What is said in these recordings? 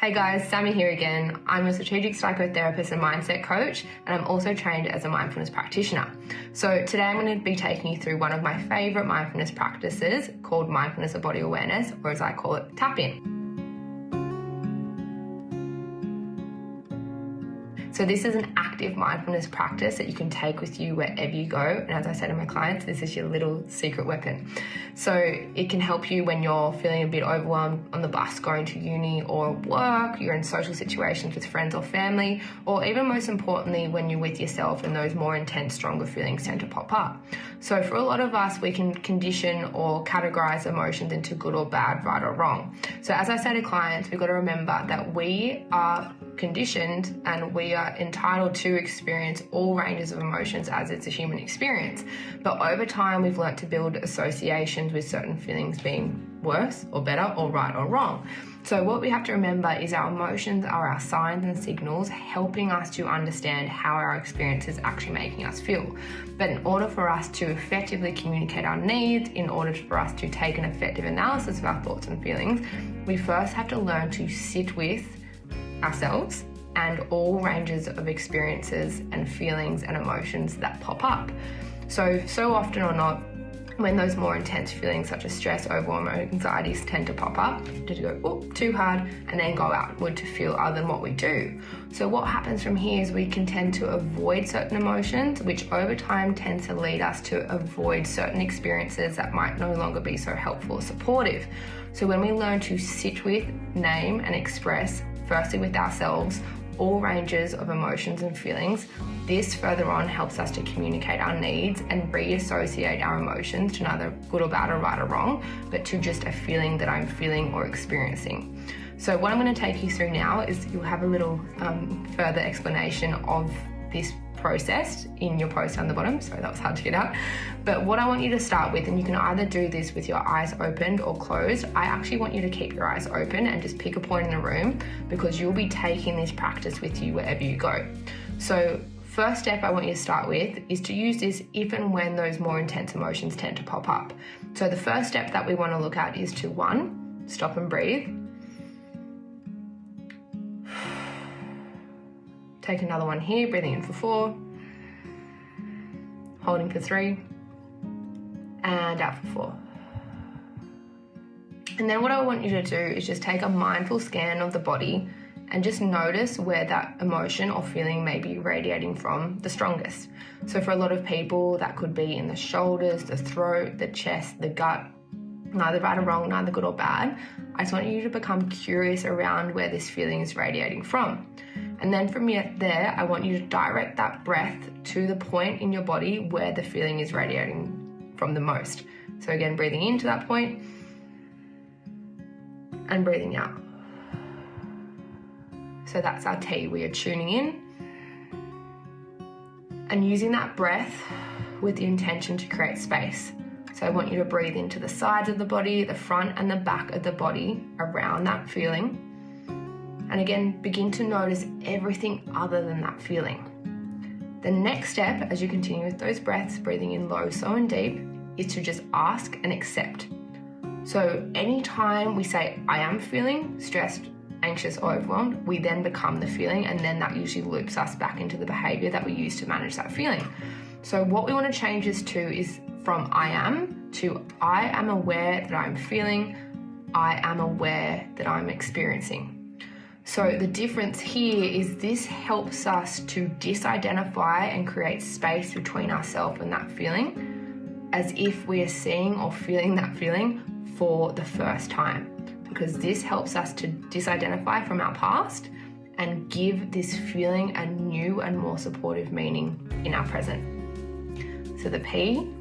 Hey guys, Sammy here again. I'm a strategic psychotherapist and mindset coach, and I'm also trained as a mindfulness practitioner. So today I'm going to be taking you through one of my favorite mindfulness practices called mindfulness of body awareness, or as I call it, tap in. So this is an active mindfulness practice that you can take with you wherever you go. And as I say to my clients, this is your little secret weapon. So it can help you when you're feeling a bit overwhelmed on the bus going to uni or work, you're in social situations with friends or family, or even most importantly, when you're with yourself and those more intense, stronger feelings tend to pop up. So for a lot of us, we can condition or categorize emotions into good or bad, right or wrong. So as I say to clients, we've got to remember that we are conditioned and we are entitled to experience all ranges of emotions as it's a human experience. But over time, we've learnt to build associations with certain feelings being worse or better or right or wrong. So what we have to remember is our emotions are our signs and signals helping us to understand how our experience is actually making us feel. But in order for us to effectively communicate our needs, in order for us to take an effective analysis of our thoughts and feelings, we first have to learn to sit with ourselves and all ranges of experiences and feelings and emotions that pop up. So often or not, when those more intense feelings such as stress, overwhelm, or anxieties tend to pop up, to go too hard and then go outward to feel other than what we do. So what happens from here is we can tend to avoid certain emotions, which over time tends to lead us to avoid certain experiences that might no longer be so helpful or supportive. So when we learn to sit with, name, and express, firstly with ourselves, all ranges of emotions and feelings, this further on helps us to communicate our needs and reassociate our emotions to neither good or bad or right or wrong, but to just a feeling that I'm feeling or experiencing. So what I'm going to take you through now is you'll have a little further explanation of this process in your post on the bottom. Sorry, that was hard to get out. But what I want you to start with, and you can either do this with your eyes opened or closed, I actually want you to keep your eyes open and just pick a point in the room because you'll be taking this practice with you wherever you go. So first step I want you to start with is to use this if and when those more intense emotions tend to pop up. So the first step that we want to look at is to 1, stop and breathe. Take another one here, breathing in for 4, holding for 3, and out for 4. And then what I want you to do is just take a mindful scan of the body and just notice where that emotion or feeling may be radiating from the strongest. So for a lot of people, that could be in the shoulders, the throat, the chest, the gut, neither right or wrong, neither good or bad. I just want you to become curious around where this feeling is radiating from. And then from there, I want you to direct that breath to the point in your body where the feeling is radiating from the most. So again, breathing into that point and breathing out. So that's our T. We are tuning in and using that breath with the intention to create space. So I want you to breathe into the sides of the body, the front and the back of the body around that feeling. And again, begin to notice everything other than that feeling. The next step, as you continue with those breaths, breathing in low, slow and deep, is to just ask and accept. So anytime we say, I am feeling stressed, anxious or overwhelmed, we then become the feeling, and then that usually loops us back into the behavior that we use to manage that feeling. So what we want to change this to is from I am to I am aware that I'm feeling, I am aware that I'm experiencing. So the difference here is this helps us to disidentify and create space between ourselves and that feeling, as if we are seeing or feeling that feeling for the first time, because this helps us to disidentify from our past and give this feeling a new and more supportive meaning in our present. So the P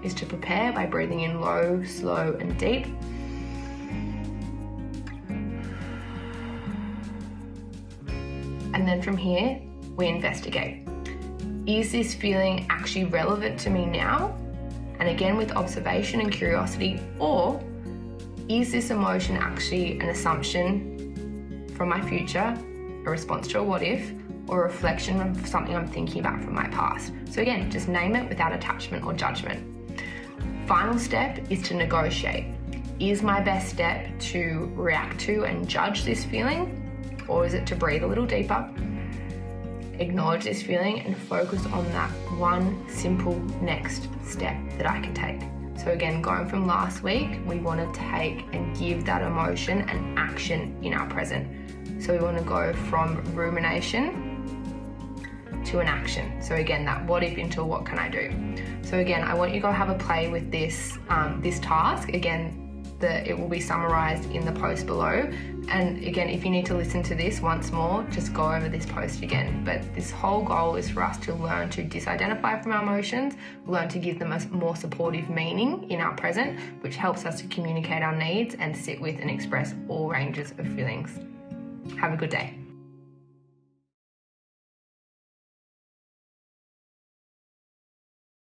is to prepare by breathing in low, slow and deep. And then from here, we investigate. Is this feeling actually relevant to me now? And again, with observation and curiosity, or is this emotion actually an assumption from my future, a response to a what if, or a reflection of something I'm thinking about from my past? So again, just name it without attachment or judgment. Final step is to negotiate. Is my best step to react to and judge this feeling? or is it to breathe a little deeper, acknowledge this feeling and focus on that one simple next step that I can take. So again, going from last week, we want to take and give that emotion an action in our present. So we want to go from rumination to an action. So again, that what if into what can I do? So again, I want you to go have a play with this task. Again, it will be summarized in the post below. And again, if you need to listen to this once more, just go over this post again. But this whole goal is for us to learn to disidentify from our emotions, learn to give them a more supportive meaning in our present, which helps us to communicate our needs and sit with and express all ranges of feelings. Have a good day.